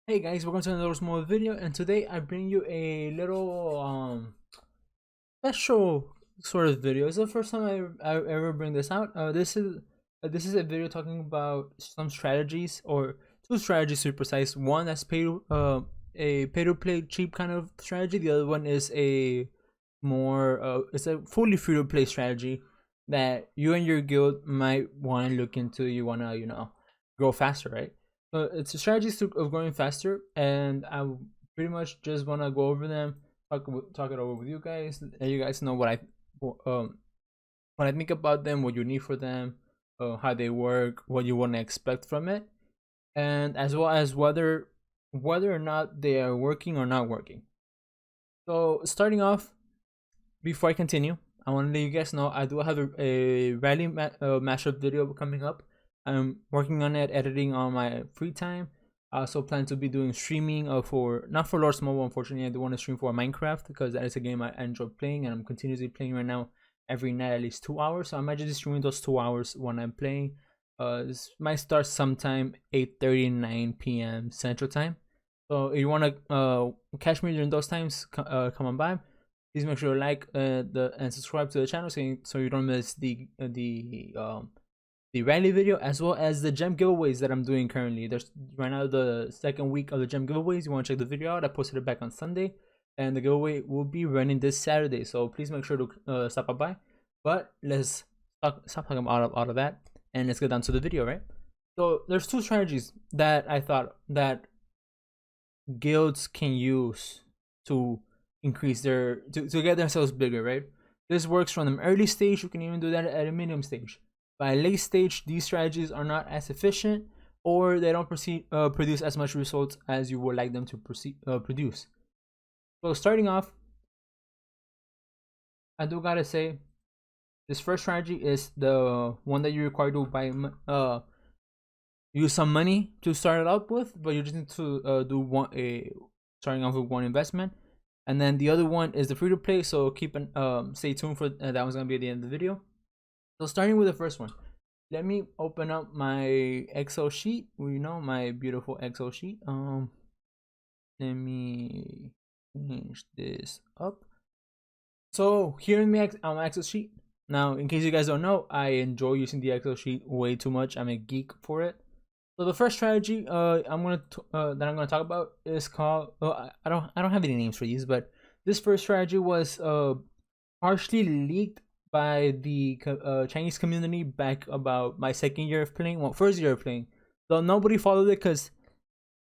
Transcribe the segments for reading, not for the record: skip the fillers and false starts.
Hey guys, welcome to another small video, and today I bring you a little special sort of video. It's the first time I ever bring this out. This is a video talking about some strategies, or two strategies to be precise. One that's a pay to play cheap kind of strategy. The other one is a more it's a fully free to play strategy that you and your guild might want to look into. You want to grow faster, right? It's a strategies of growing faster, and I pretty much just want to go over them, talk it over with you guys, and you guys know um what I think about them, what you need for them, how they work, what you want to expect from it, and as well as whether or not they are working or not working. So starting off, before I continue, I want to let you guys know I do have a rally mashup video coming up. I'm working on it, editing on my free time. I also plan to be doing streaming for not for Lord Mobile. Unfortunately, I do want to stream for Minecraft because that is a game I enjoy playing, and I'm continuously playing right now every night at least 2 hours. So I might just streaming those 2 hours when I'm playing. This might start sometime 8:30 9 p.m. Central Time. So if you want to catch me during those times, come on by. Please make sure to like and subscribe to the channel so you don't miss the rally video, as well as the gem giveaways that I'm doing currently. There's right now the second week of the gem giveaways. You want to check the video out. I posted it back on Sunday, and the giveaway will be running this Saturday. So please make sure to stop by. But let's stop talking about all of that, and let's get down to the video, right? So there's two strategies that I thought that guilds can use to increase to get themselves bigger, right? This works from an early stage. You can even do that at a medium stage. By late stage, these strategies are not as efficient, or they don't produce as much results as you would like them to produce. So starting off, I do gotta say, this first strategy is the one that you require to buy use some money to start it up with, but you just need to starting off with one investment. And then the other one is the free to play, so stay tuned for that one's gonna be at the end of the video. So starting with the first one, let me open up my Excel sheet. My beautiful Excel sheet. Let me change this up. So here in my Excel sheet. Now, in case you guys don't know, I enjoy using the Excel sheet way too much. I'm a geek for it. So the first strategy that I'm gonna talk about is called. I don't have any names for these, but this first strategy was partially leaked by the Chinese community back about my second year of playing. Well, first year of playing. So nobody followed it because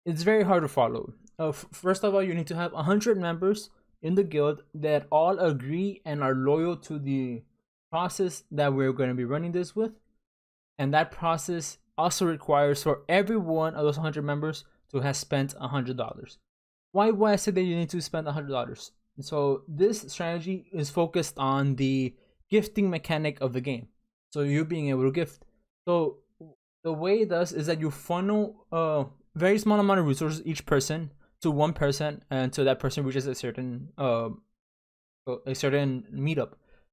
it's very hard to follow. First of all, you need to have 100 members in the guild that all agree and are loyal to the process that we're going to be running this with, and that process also requires for every one of those 100 members to have spent $100. Why would I say that you need to spend $100? So this strategy is focused on the gifting mechanic of the game, so you being able to gift. So the way it does is that you funnel a very small amount of resources each person to one person until that person reaches a certain meetup.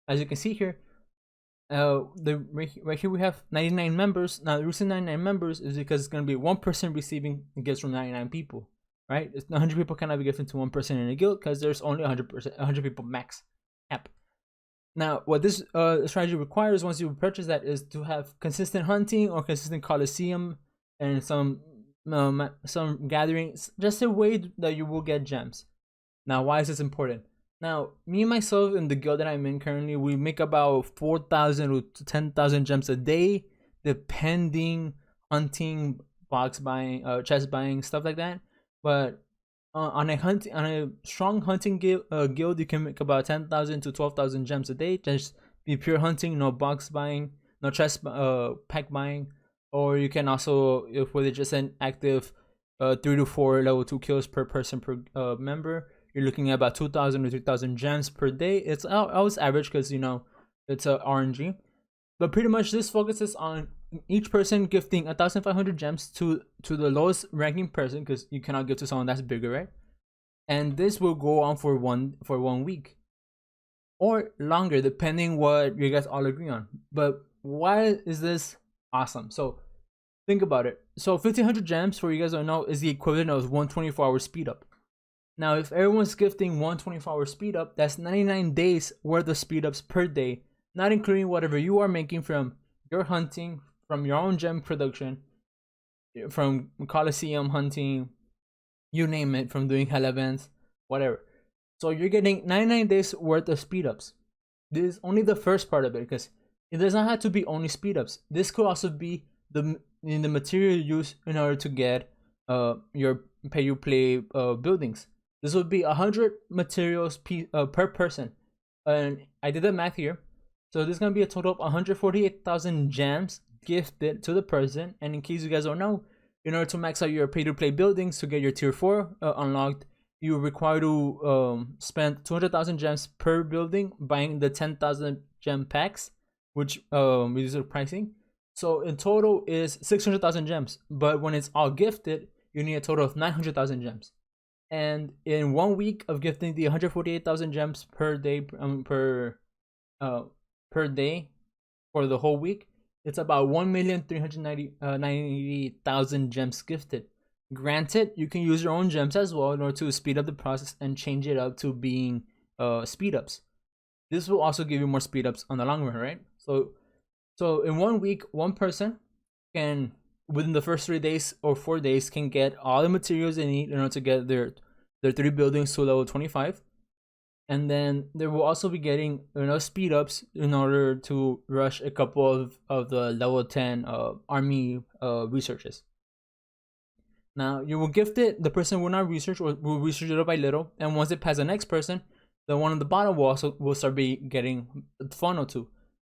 As you can see here, right here we have 99 members. Now the reason 99 members is because it's going to be one person receiving gifts from 99 people, right? 100 people cannot be gifted to one person in a guild because there's only 100 people max cap. Now, what this strategy requires once you purchase that is to have consistent hunting or consistent coliseum and some gatherings, just a way that you will get gems. Now, why is this important? Now, me and myself in the guild that I'm in currently, we make about 4,000 to 10,000 gems a day, depending hunting, box buying, chest buying, stuff like that. But on a strong hunting guild, you can make about 10,000 to 12,000 gems a day. Just be pure hunting, no box buying, no chest pack buying, or you can also, if with just an active 3 to 4 level 2 kills per person per member, you're looking at about 2,000 to 3,000 gems per day. It's always average because it's a RNG, but pretty much this focuses on each person gifting 1,500 gems to the lowest ranking person, because you cannot give to someone that's bigger, right? And this will go on for 1 week or longer, depending what you guys all agree on. But why is this awesome? So think about it. So 1500 gems, for you guys don't know, is the equivalent of 124-hour speed up. Now, if everyone's gifting 124-hour speed up, that's 99 days worth of speed ups per day, not including whatever you are making from your hunting, from your own gem production, from Coliseum hunting, you name it, from doing hell events, whatever. So you're getting 99 days worth of speed ups. This is only the first part of it, because it does not have to be only speed ups. This could also be the material used in order to get your pay-you-play buildings. This would be 100 materials per person, and I did the math here. So this is gonna be a total of 148,000 gems gifted to the person. And in case you guys don't know, in order to max out your pay-to-play buildings to get your tier 4 unlocked, you require to spend 200,000 gems per building, buying the 10,000 gem packs, which reduces the pricing. So in total is 600,000 gems. But when it's all gifted, you need a total of 900,000 gems. And in 1 week of gifting the 148,000 gems per day, per day for the whole week, it's about 1,390,000 gems gifted. Granted, you can use your own gems as well in order to speed up the process and change it up to being speed ups. This will also give you more speed ups on the long run, right? So in 1 week, one person can, within the first 3 days or 4 days, can get all the materials they need in order to get their 3 buildings to level 25. And then they will also be getting speed ups in order to rush a couple of the level 10 army researches. Now you will gift it, the person will not research, or will research little by little, and once it passes the next person, the one on the bottom will start be getting funnel to.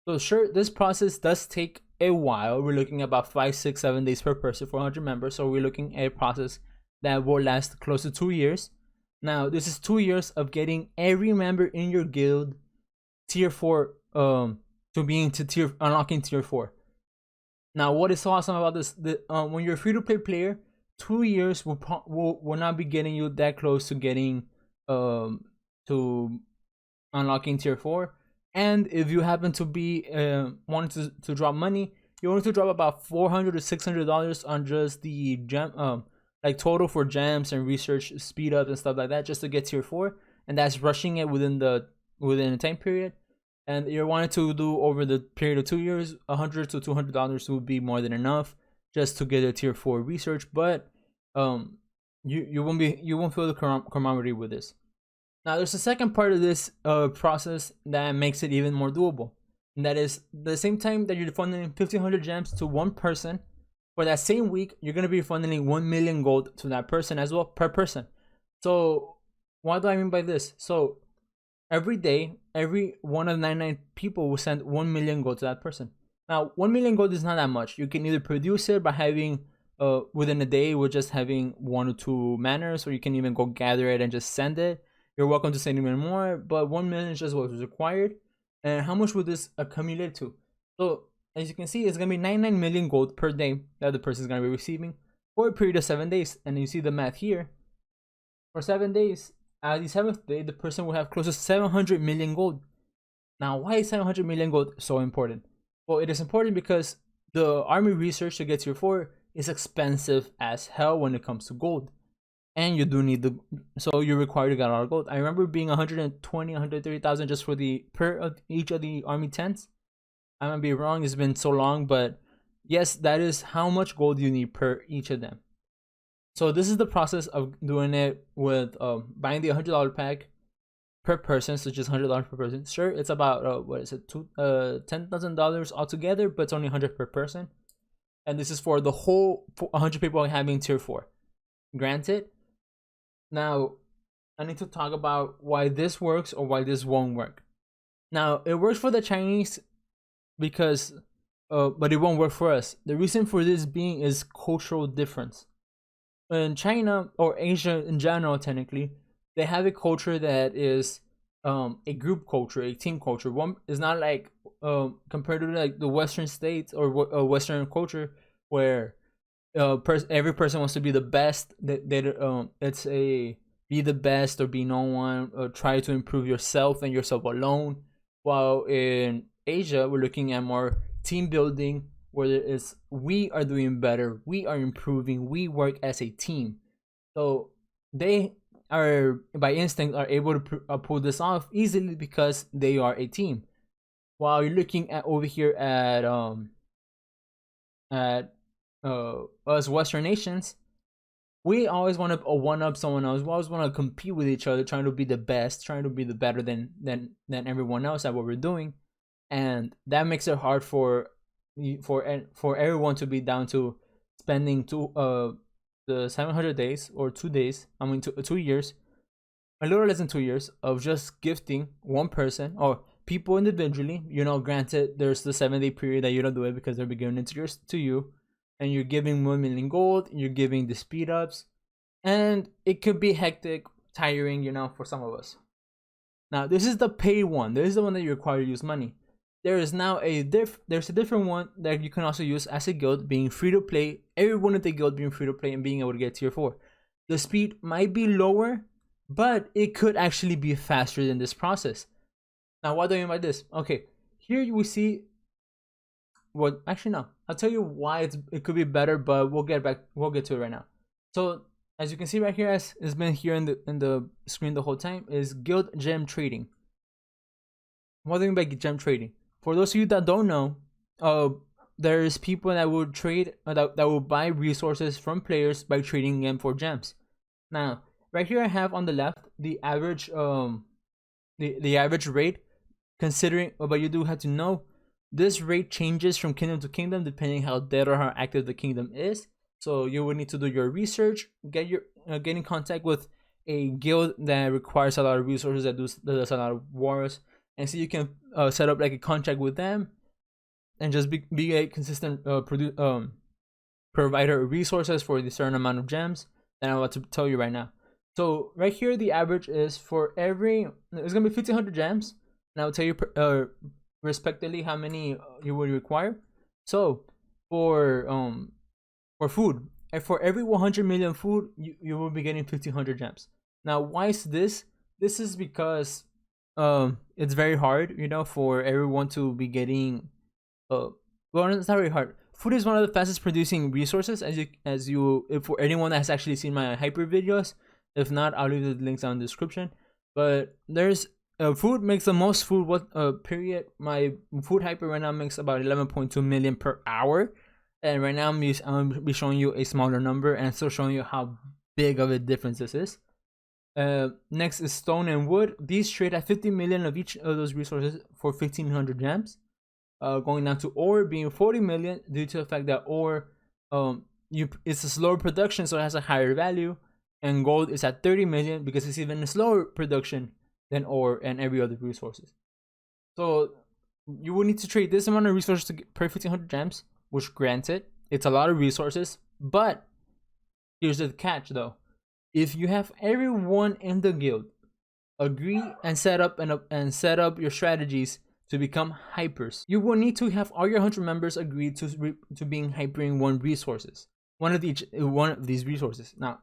So sure, this process does take a while. We're looking at about 5, 6, 7 days per person for 100 members. So we're looking at a process that will last close to 2 years. Now, this is 2 years of getting every member in your guild tier 4 to being to unlocking tier 4. Now, what is so awesome about this? When you're a free-to-play player, 2 years will not be getting you that close to getting to unlocking tier 4. And if you happen to be wanting to drop money, you want to drop about $400 to $600 on just the gem like total for gems and research speed up and stuff like that, just to get tier 4, and that's rushing it within a time period. And you're wanting to do over the period of 2 years, $100 to $200 would be more than enough just to get a tier 4 research. But you won't feel the camaraderie with this. Now there's a second part of this process that makes it even more doable, and that is the same time that you're funneling 1,500 gems to one person. For that same week, you're going to be funneling 1 million gold to that person as well, per person. So what do I mean by this? So every day, every one of 99 people will send 1 million gold to that person. Now 1 million gold is not that much. You can either produce it by having within a day with just having 1 or 2 manners, or you can even go gather it and just send it. You're welcome to send even more, but 1 million is just what was required. And how much would this accumulate to? So as you can see, it's going to be 99 million gold per day that the person is going to be receiving for a period of 7 days. And you see the math here. For 7 days, at the 7th day, the person will have close to 700 million gold. Now, why is 700 million gold so important? Well, it is important because the army research to get tier 4 is expensive as hell when it comes to gold. And you do need so you're required to get a lot of gold. I remember being 120, 130,000 just for each of the army tents. I might be wrong, it's been so long, but yes, that is how much gold you need per each of them. So this is the process of doing it with buying the $100 pack per person, so just $100 per person. Sure, it's about what is it, $10,000 altogether, but it's only 100 per person. And this is for the whole 100 people having tier 4. Granted, now I need to talk about why this works or why this won't work. Now, it works for the Chinese because but it won't work for us. The reason for this being is cultural difference. In China, or Asia in general, technically, they have a culture that is a group culture, a team culture. One is not like compared to like the Western states or Western culture where every person wants to be the best. It's a be the best or be no one, or try to improve yourself and yourself alone. While in Asia, we're looking at more team building, where it's we are doing better, we are improving, we work as a team. So they are by instinct are able to pull this off easily because they are a team. While you're looking at over here at us Western nations, we always want to one up someone else. We always want to compete with each other, trying to be the best, trying to be the better than everyone else at what we're doing, and that makes it hard for everyone to be down to spending the 700 days or 2 days. I mean 2 years, a little less than 2 years of just gifting one person or people individually. Granted, there's the 7 day period that you don't do it because they're beginning to you, and you're giving 1 million gold, you're giving the speed ups, and it could be hectic, tiring, for some of us. Now, this is the paid one. This is the one that you require to use money. There is now there's a different one that you can also use as a guild, being free to play. Everyone in the guild being free to play and being able to get tier 4. The speed might be lower, but it could actually be faster than this process. Now, what do I mean by this? Okay, here we see what actually no. I'll tell you why it could be better, but we'll get to it right now. So as you can see right here, as it's been here in the screen the whole time, is guild gem trading. What do I mean by gem trading? For those of you that don't know, there's people that will trade that will buy resources from players by trading them for gems. Now, right here I have on the left the average the average rate, considering, but you do have to know this rate changes from kingdom to kingdom depending how dead or how active the kingdom is. So you would need to do your research, get in contact with a guild that requires a lot of resources, that does a lot of wars, and so you can set up like a contract with them and just be a consistent provider of resources for the certain amount of gems that I'm about to tell you right now. So right here, the average is for it's gonna be 1,500 gems, and I'll tell you respectively how many you would require. So for food, and for every 100 million food, you will be getting 1,500 gems. Now, why is this? This is because it's very hard, for everyone to be getting well, it's not very hard. Food is one of the fastest producing resources, if for anyone that has actually seen my hyper videos. If not, I'll leave the links down in the description. But there's food makes the most food. Period. My food hyper right now makes about 11.2 million per hour, and right now I'm gonna be showing you a smaller number and still showing you how big of a difference this is. Next is stone and wood. These trade at 50 million of each of those resources for 1,500 gems. Going down to ore being 40 million due to the fact that ore it's a slower production, so it has a higher value. And gold is at 30 million because it's even a slower production than ore and every other resources. So you will need to trade this amount of resources per 1,500 gems, which granted, it's a lot of resources, but here's the catch though. If you have everyone in the guild agree and set up your strategies to become hypers, you will need to have all your 100 members agree to being hypering one of these resources. Now,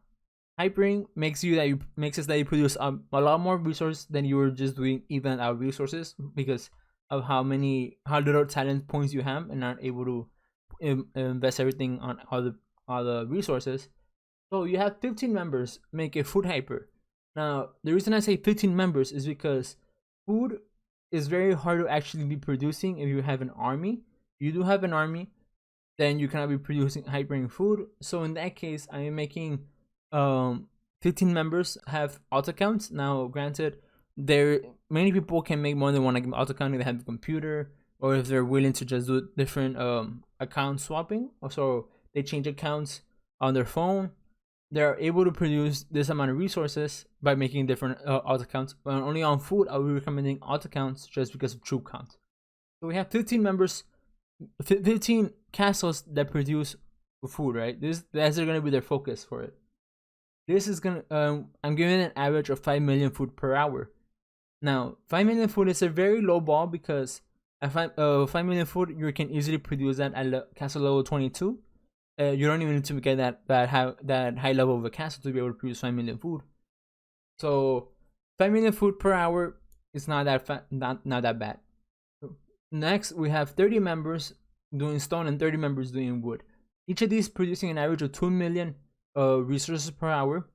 hypering makes it that you produce a lot more resources than you were just doing even out resources, because of how little talent points you have and not able to invest everything on all the resources. So you have 15 members make a food hyper. Now, the reason I say 15 members is because food is very hard to actually be producing if you have an army. If you do have an army, then you cannot be producing hypering food. So in that case, I am making 15 members have alt accounts. Now, granted, many people can make more than one alt account if they have a computer, or if they're willing to just do different account swapping. So they change accounts on their phone. They're able to produce this amount of resources by making different alt accounts. But only on food, I'll be recommending alt accounts just because of troop count. So we have 15 members, 15 castles that produce food, right? That's gonna be their focus for it. This is gonna I'm giving an average of 5 million food per hour. Now, 5 million food is a very low ball because at 5 million food, you can easily produce that at castle level 22. You don't even need to get that high level of a castle to be able to produce 5 million food. So 5 million food per hour is not that bad. Next, we have 30 members doing stone and 30 members doing wood. Each of these producing an average of 2 million resources per hour.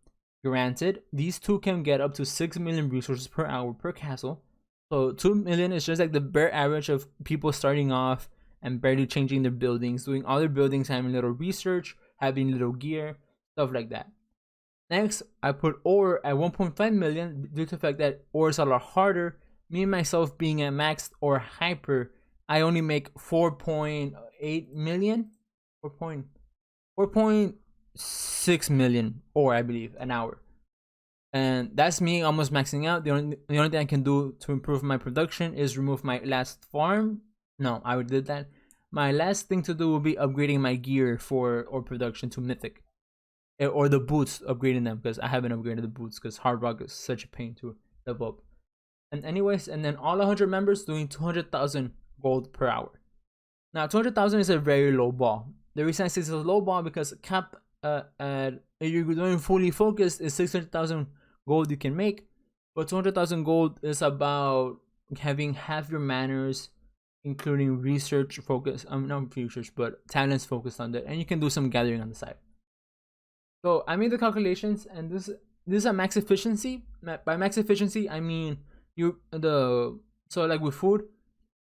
Granted, these two can get up to 6 million resources per hour per castle. So 2 million is just like the bare average of people starting off and barely changing their buildings, doing all their buildings, having little research, having little gear, stuff like that. Next, I put ore at 1.5 million due to the fact that ore is a lot harder. Me and myself being at max or hyper, I only make 4.8 million, 4.6 million ore, I believe, an hour. And that's me almost maxing out. The only thing I can do to improve my production is remove my last farm. No, I already did that. My last thing to do will be upgrading my gear for ore production to mythic. Or the boots, upgrading them, because I haven't upgraded the boots because hard rock is such a pain to level up. And anyways, and then all 100 members doing 200,000 gold per hour. Now 200,000 is a very low ball. The reason I say it's a low ball because cap if you're doing fully focused is 600,000 gold you can make, but 200,000 gold is about having half your manners, including research focus. Not research, but talents focused on that, and you can do some gathering on the side. So I made the calculations, and this is a max efficiency. By max efficiency, I mean so like with food,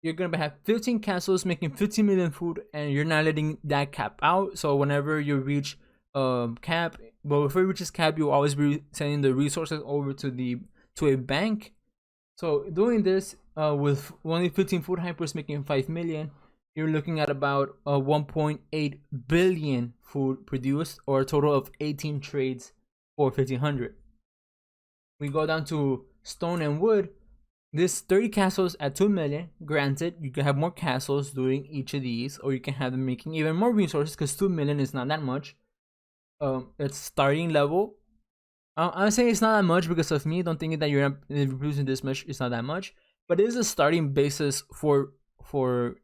you're gonna have 15 castles making 15 million food, and you're not letting that cap out. So whenever you reach cap, but before you reach this cap, you'll always be sending the resources over to a bank. So doing this with only 15 food hypers making 5 million, you're looking at about 1.8 billion food produced, or a total of 18 trades for 1500. We go down to stone and wood. This 30 castles at 2 million. Granted, you can have more castles doing each of these, or you can have them making even more resources because 2 million is not that much. It's starting level. I'm saying it's not that much because of me. Don't think that you're producing this much. It's not that much, but it is a starting basis for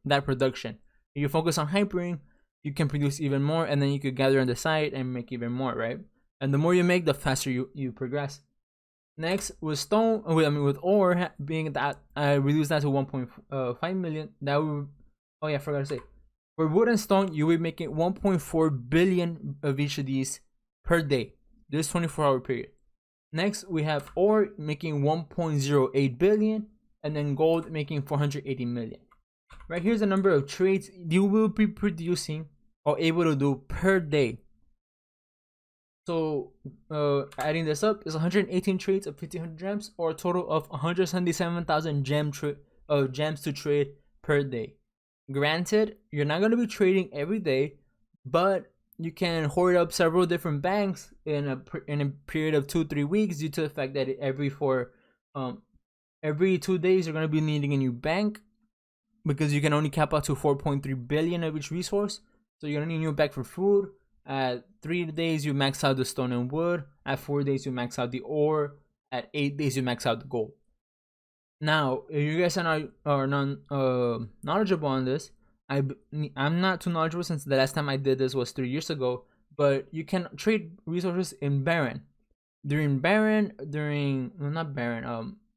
that production. If you focus on hypering, you can produce even more, and then you could gather on the side and make even more, right? And the more you make, the faster you progress. Next, with stone, with ore being that I reduced that to 1.5 million. That would, oh yeah, I forgot to say, for wood and stone, you will be making 1.4 billion of each of these per day. This 24-hour period. Next, we have ore making 1.08 billion, and then gold making 480 million. Right, here's the number of trades you will be producing or able to do per day. So adding this up is 118 trades of 1500 gems, or a total of 177,000 gems to trade per day. Granted, you're not going to be trading every day, but you can hoard up several different banks in a period of 2-3 weeks, due to the fact that every 2 days you're going to be needing a new bank, because you can only cap out to 4.3 billion of each resource. So you're going to need a new bank for food. At 3 days you max out the stone and wood. At 4 days you max out the ore. At 8 days you max out the gold. Now, if you guys are not knowledgeable on this, I'm not too knowledgeable, since the last time I did this was 3 years ago. But you can trade resources in Baron.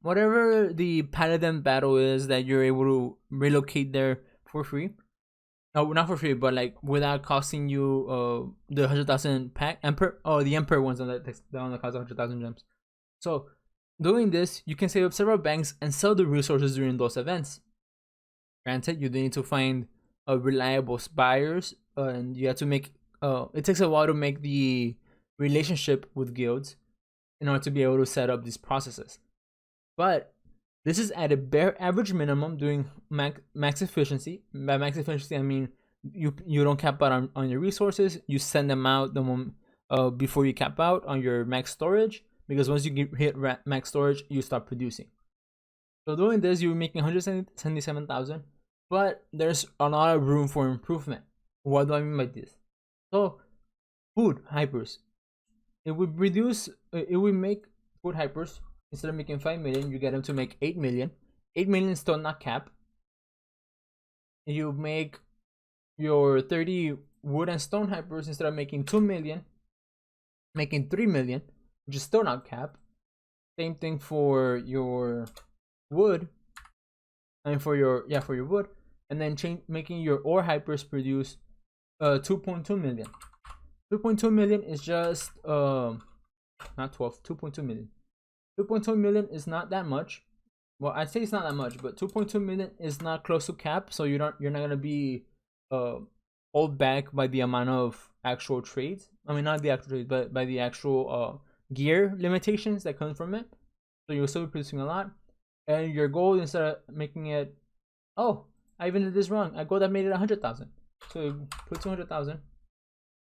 Whatever the paladin battle is that you're able to relocate there for free. No, not for free, but like without costing you the 100,000 pack emperor. Oh, the emperor ones that one that costs 100,000 gems. So doing this, you can save up several banks and sell the resources during those events. Granted, you do need to find reliable buyers, and you have to make. It takes a while to make the relationship with guilds in order to be able to set up these processes. But this is at a bare average minimum doing max efficiency. By max efficiency, I mean you don't cap out on your resources. You send them out the moment before you cap out on your max storage, because once you hit max storage, you start producing. So doing this, you're making 177,000, but there's a lot of room for improvement. What do I mean by this? So food hypers, it would make food hypers. Instead of making 5 million, you get them to make 8 million. 8 million is still not cap. You make your 30 wood and stone hypers, instead of making 2 million, making 3 million, which is still not cap. Same thing for your wood. And for your wood, and then making your ore hypers produce 2.2 million. 2.2 million is just not 12, 2.2 million. 2.2 million is not that much. Well, I'd say it's not that much, but 2.2 million is not close to cap, so you're not gonna be hold back by the amount of actual trades. I mean, not the actual trades, but by the actual gear limitations that come from it. So you'll still be producing a lot, and your goal, instead of making it, oh, I even did this wrong. I gold that made it 100,000. So you put 200,000.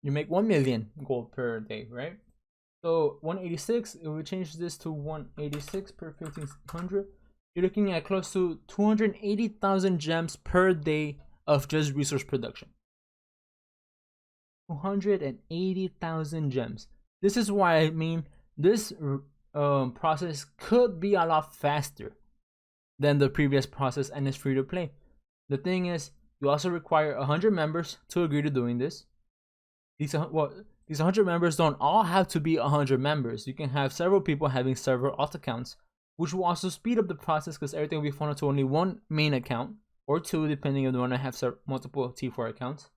You make 1 million gold per day, right? So 186. If we change this to 186 per 1500, you're looking at close to 280,000 gems per day of just resource production. 280,000 gems. This is why I mean this process could be a lot faster than the previous process, and it's free to play. The thing is, you also require 100 members to agree to doing this. These 100 members don't all have to be 100 members. You can have several people having several alt accounts, which will also speed up the process because everything will be funneled to only one main account, or two, depending on the one that have multiple T4 accounts.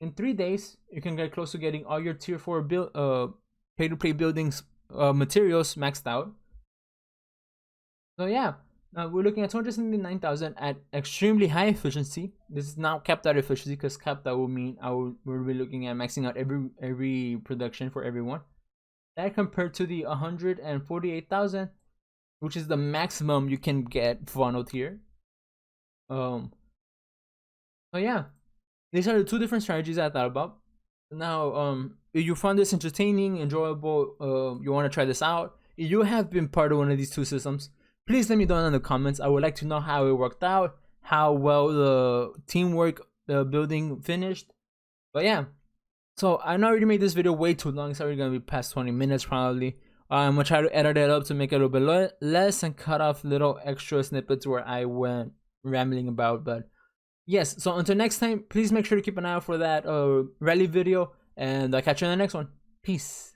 In 3 days, you can get close to getting all your tier 4 pay-to-play buildings materials maxed out. So yeah, we're looking at 279,000 at extremely high efficiency. This is not capped out efficiency, because capped out will mean we'll be looking at maxing out every production for everyone. That compared to the 148,000, which is the maximum you can get funneled here. So yeah, these are the two different strategies I thought about. Now, if you found this entertaining, enjoyable, you want to try this out, if you have been part of one of these two systems, please let me know in the comments. I would like to know how it worked out, how well the teamwork building finished. But yeah, so I know I already made this video way too long. It's already gonna be past 20 minutes probably. I'm gonna try to edit it up to make it a little bit less and cut off little extra snippets where I went rambling about. But yes, so until next time, please make sure to keep an eye out for that rally video, and I'll catch you in the next one. Peace.